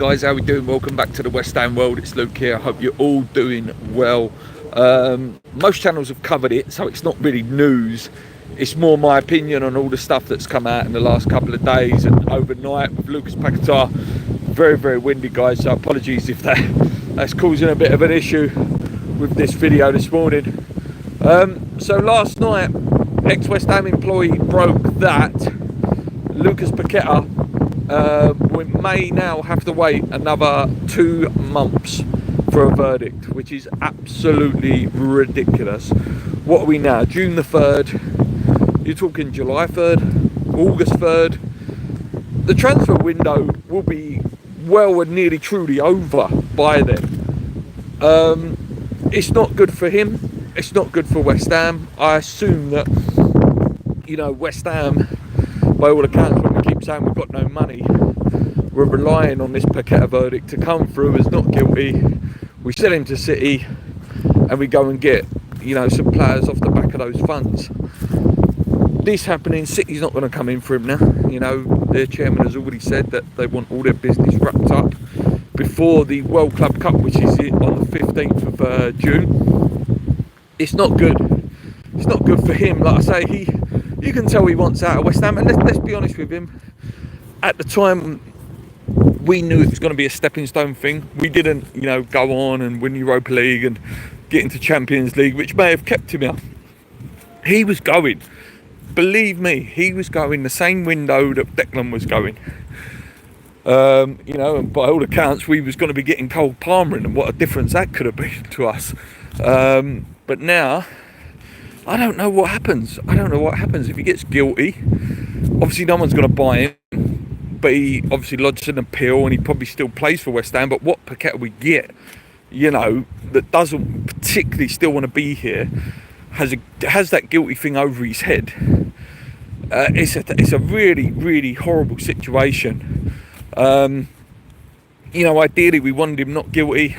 Guys, how we doing? Welcome back to the West Ham world. It's Luke here. I hope you're all doing well. Most channels have covered it, so it's not really news. It's more my opinion on all the stuff that's come out in the last couple of days and overnight with Lucas Paquetá. Very, very windy, guys, so apologies if that's causing a bit of an issue with this video this morning. So last night, ex-West Ham employee broke that Lucas Paquetá we may now have to wait another 2 months for a verdict, which is absolutely ridiculous. What are we now? June the 3rd. You're talking July 3rd, August 3rd. The transfer window will be well and nearly truly over by then. It's not good for him. It's not good for West Ham. I assume that, West Ham, by all accounts, when we keep saying we've got no money, we're relying on this Paquetá verdict to come through as not guilty. We sell him to City and we go and get, some players off the back of those funds. This happening, City's not going to come in for him now. Their chairman has already said that they want all their business wrapped up before the World Club Cup, which is on the 15th of June. It's not good. It's not good for him. Like I say, you can tell he wants out of West Ham, and let's be honest with him. At the time, we knew it was going to be a stepping stone thing. We didn't, go on and win Europa League and get into Champions League, which may have kept him out. He was going. Believe me, he was going the same window that Declan was going. And by all accounts, we was going to be getting Cole Palmer in, and what a difference that could have been to us. But now, I don't know what happens. I don't know what happens if he gets guilty. Obviously, no one's going to buy him. But he obviously lodged an appeal and he probably still plays for West Ham. But what Paquetá we get, that doesn't particularly still want to be here, has that guilty thing over his head. It's a really, really horrible situation. Ideally we wanted him not guilty,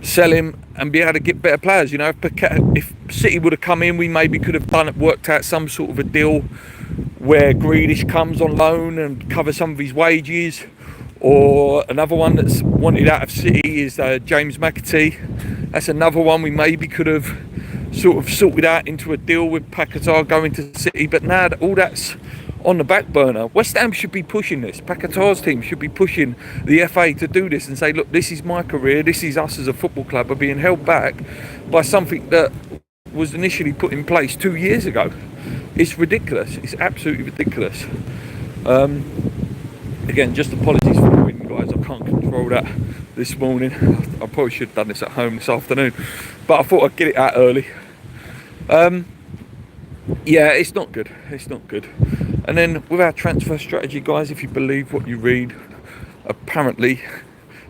sell him and be able to get better players. If City would have come in, we maybe could have worked out some sort of a deal where Grealish comes on loan and covers some of his wages, or another one that's wanted out of City is James McAtee. That's another one we maybe could have sort of sorted out into a deal with Paquetá going to City, but now all that's on the back burner. West Ham should be pushing this. Paquetá's team should be pushing the FA to do this and say, look, this is my career, this is us as a football club, are being held back by something that was initially put in place 2 years ago. It's ridiculous. It's absolutely ridiculous. Again, just apologies for the wind, guys. I can't control that this morning. I probably should have done this at home this afternoon, but I thought I'd get it out early. Yeah, it's not good. It's not good. And then with our transfer strategy, guys, if you believe what you read, apparently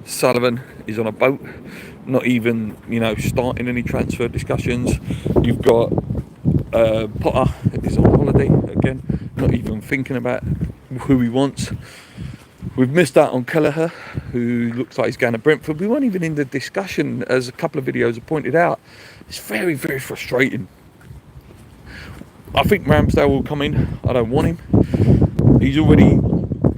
Sullivan is on a boat, not even, starting any transfer discussions. You've got Potter is on holiday again, not even thinking about who he wants. We've missed out on Kelleher, who looks like he's going to Brentford. We weren't even in the discussion, as a couple of videos have pointed out. It's very, very frustrating. I think Ramsdale will come in. I don't want him. He's already,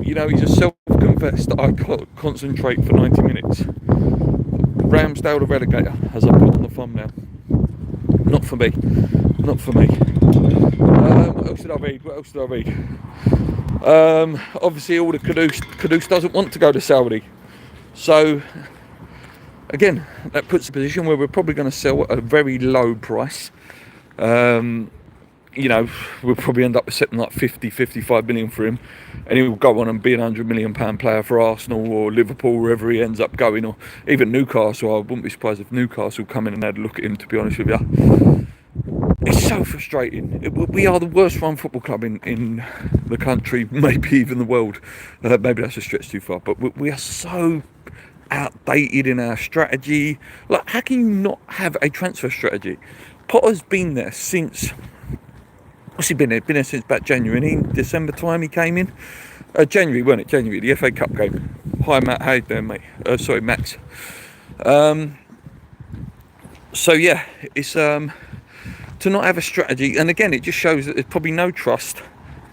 he's a self-confessed I can't concentrate for 90 minutes. Ramsdale the relegator, as I put on the thumbnail. Not for me. Not for me. What else did I read? Obviously all the Kudus doesn't want to go to Saudi. So, again, that puts a position where we're probably going to sell at a very low price. We'll probably end up with something like 55 million for him, and he will go on and be an £100 million player for Arsenal or Liverpool, wherever he ends up going, or even Newcastle. I wouldn't be surprised if Newcastle come in and had a look at him, to be honest with you. It's so frustrating. We are the worst run football club in the country, maybe even the world. Maybe that's a stretch too far, but we are so outdated in our strategy. Like, how can you not have a transfer strategy? Potter's been there since... What's he been there? Been there since about January. In December time he came in. January, wasn't it? January, the FA Cup game. Hi, Matt. How you doing, mate? Sorry, Max. So yeah, it's to not have a strategy, and again, it just shows that there's probably no trust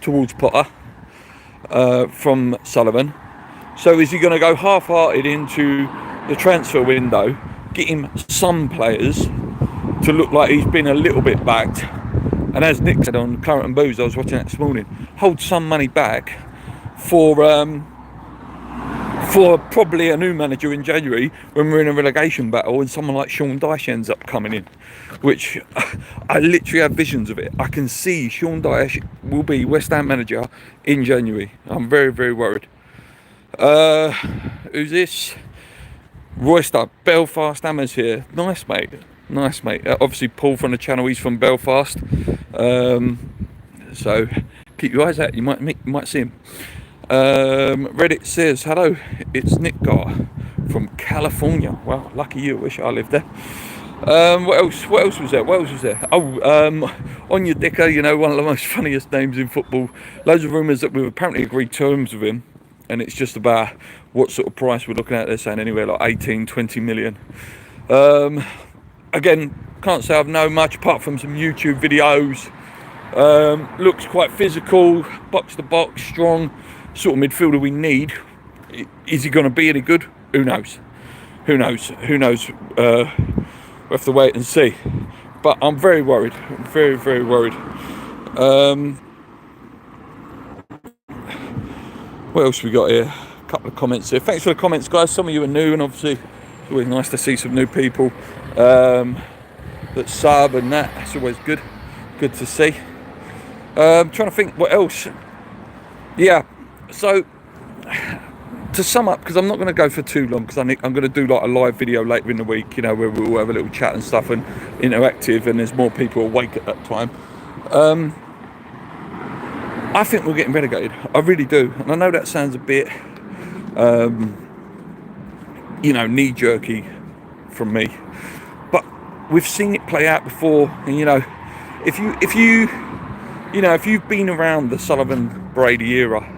towards Potter from Sullivan. So is he going to go half-hearted into the transfer window, get him some players to look like he's been a little bit backed, and as Nick said on Current and Booze, I was watching that this morning, hold some money back for probably a new manager in January when we're in a relegation battle and someone like Sean Dyche ends up coming in, which I literally have visions of it. I can see Sean Dyche will be West Ham manager in January. I'm very, very worried. Who's this? Royster, Belfast Hammers here. Nice, mate. Nice, mate. Obviously, Paul from the channel, he's from Belfast. So keep your eyes out. You might see him. Reddit says, hello, it's Nick Gar from California. Well, lucky you. Wish I lived there. What else was there? Oh, Anya Dicker, you know, one of the most funniest names in football. Loads of rumours that we've apparently agreed terms with him, and it's just about what sort of price we're looking at. They're saying anywhere like 18-20 million. Again, can't say I've known much apart from some YouTube videos. Looks quite physical, box to box, strong, sort of midfielder we need. Is he going to be any good? Who knows? We'll have to wait and see. But I'm very worried. I'm very, very worried. What else we got here? A couple of comments here. Thanks for the comments, guys. Some of you are new, and obviously it's always nice to see some new people that sub and that. That's always good to see. Trying to think what else. Yeah, so to sum up, because I'm not going to go for too long, because I'm going to do like a live video later in the week, you know, where we'll have a little chat and stuff and interactive, and there's more people awake at that time. I think we're getting relegated. I really do. And I know that sounds a bit, you know, knee-jerky from me, but we've seen it play out before. And, you know, if you've been around the Sullivan-Brady era,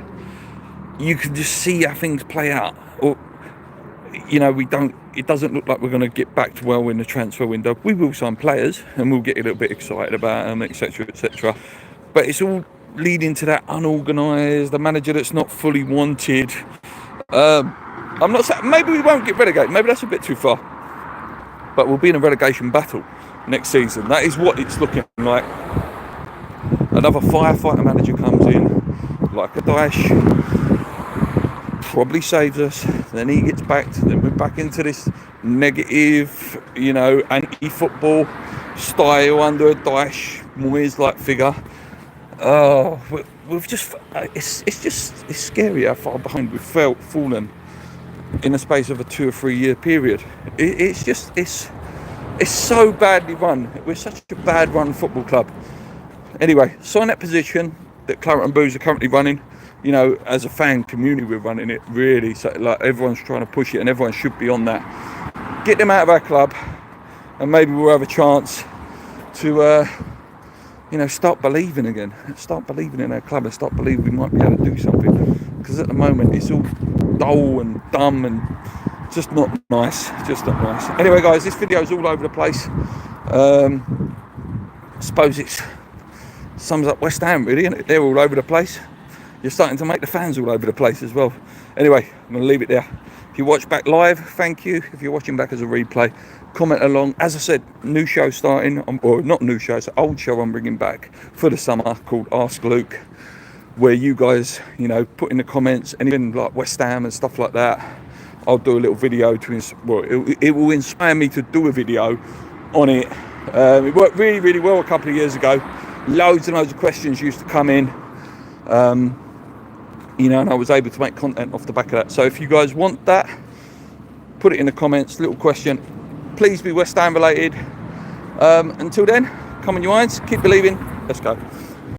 you can just see how things play out. Or, you know, it doesn't look like we're going to get back to well in the transfer window. We will sign players and we'll get a little bit excited about them, etc., etc. But it's all leading to that unorganised, the manager that's not fully wanted. I'm not saying, maybe we won't get relegated, maybe that's a bit too far. But we'll be in a relegation battle next season. That is what it's looking like. Another firefighter manager comes in, like a Dyche, probably saves us, then he gets backed, then we're back into this negative, you know, anti-football style under a Dyche Moyes-like figure. Oh, we've just, it's scary how far behind we've fallen in the space of a 2 or 3 year period. It's so badly run. We're such a bad run football club. Anyway, sign that position that Claret and Booze are currently running. You know, as a fan community, we're running it really. So, like, everyone's trying to push it, and everyone should be on that. Get them out of our club, and maybe we'll have a chance to, you know, start believing again. Start believing in our club, and start believing we might be able to do something. Because at the moment, it's all dull and dumb and just not nice. Just not nice. Anyway, guys, this video's all over the place. I suppose it sums up West Ham, really, isn't it? They're all over the place. You're starting to make the fans all over the place as well. Anyway, I'm going to leave it there. If you watch back live, thank you. If you're watching back as a replay, comment along. As I said, new show starting, or not new show, it's an old show I'm bringing back for the summer called Ask Luke, where you guys, you know, put in the comments anything like West Ham and stuff like that. I'll do a little video it will inspire me to do a video on it. It worked really, really well a couple of years ago. Loads and loads of questions used to come in. You know, and I was able to make content off the back of that. So if you guys want that, put it in the comments, little question. Please be West Ham related. Until then, come on you irons, keep believing. Let's go.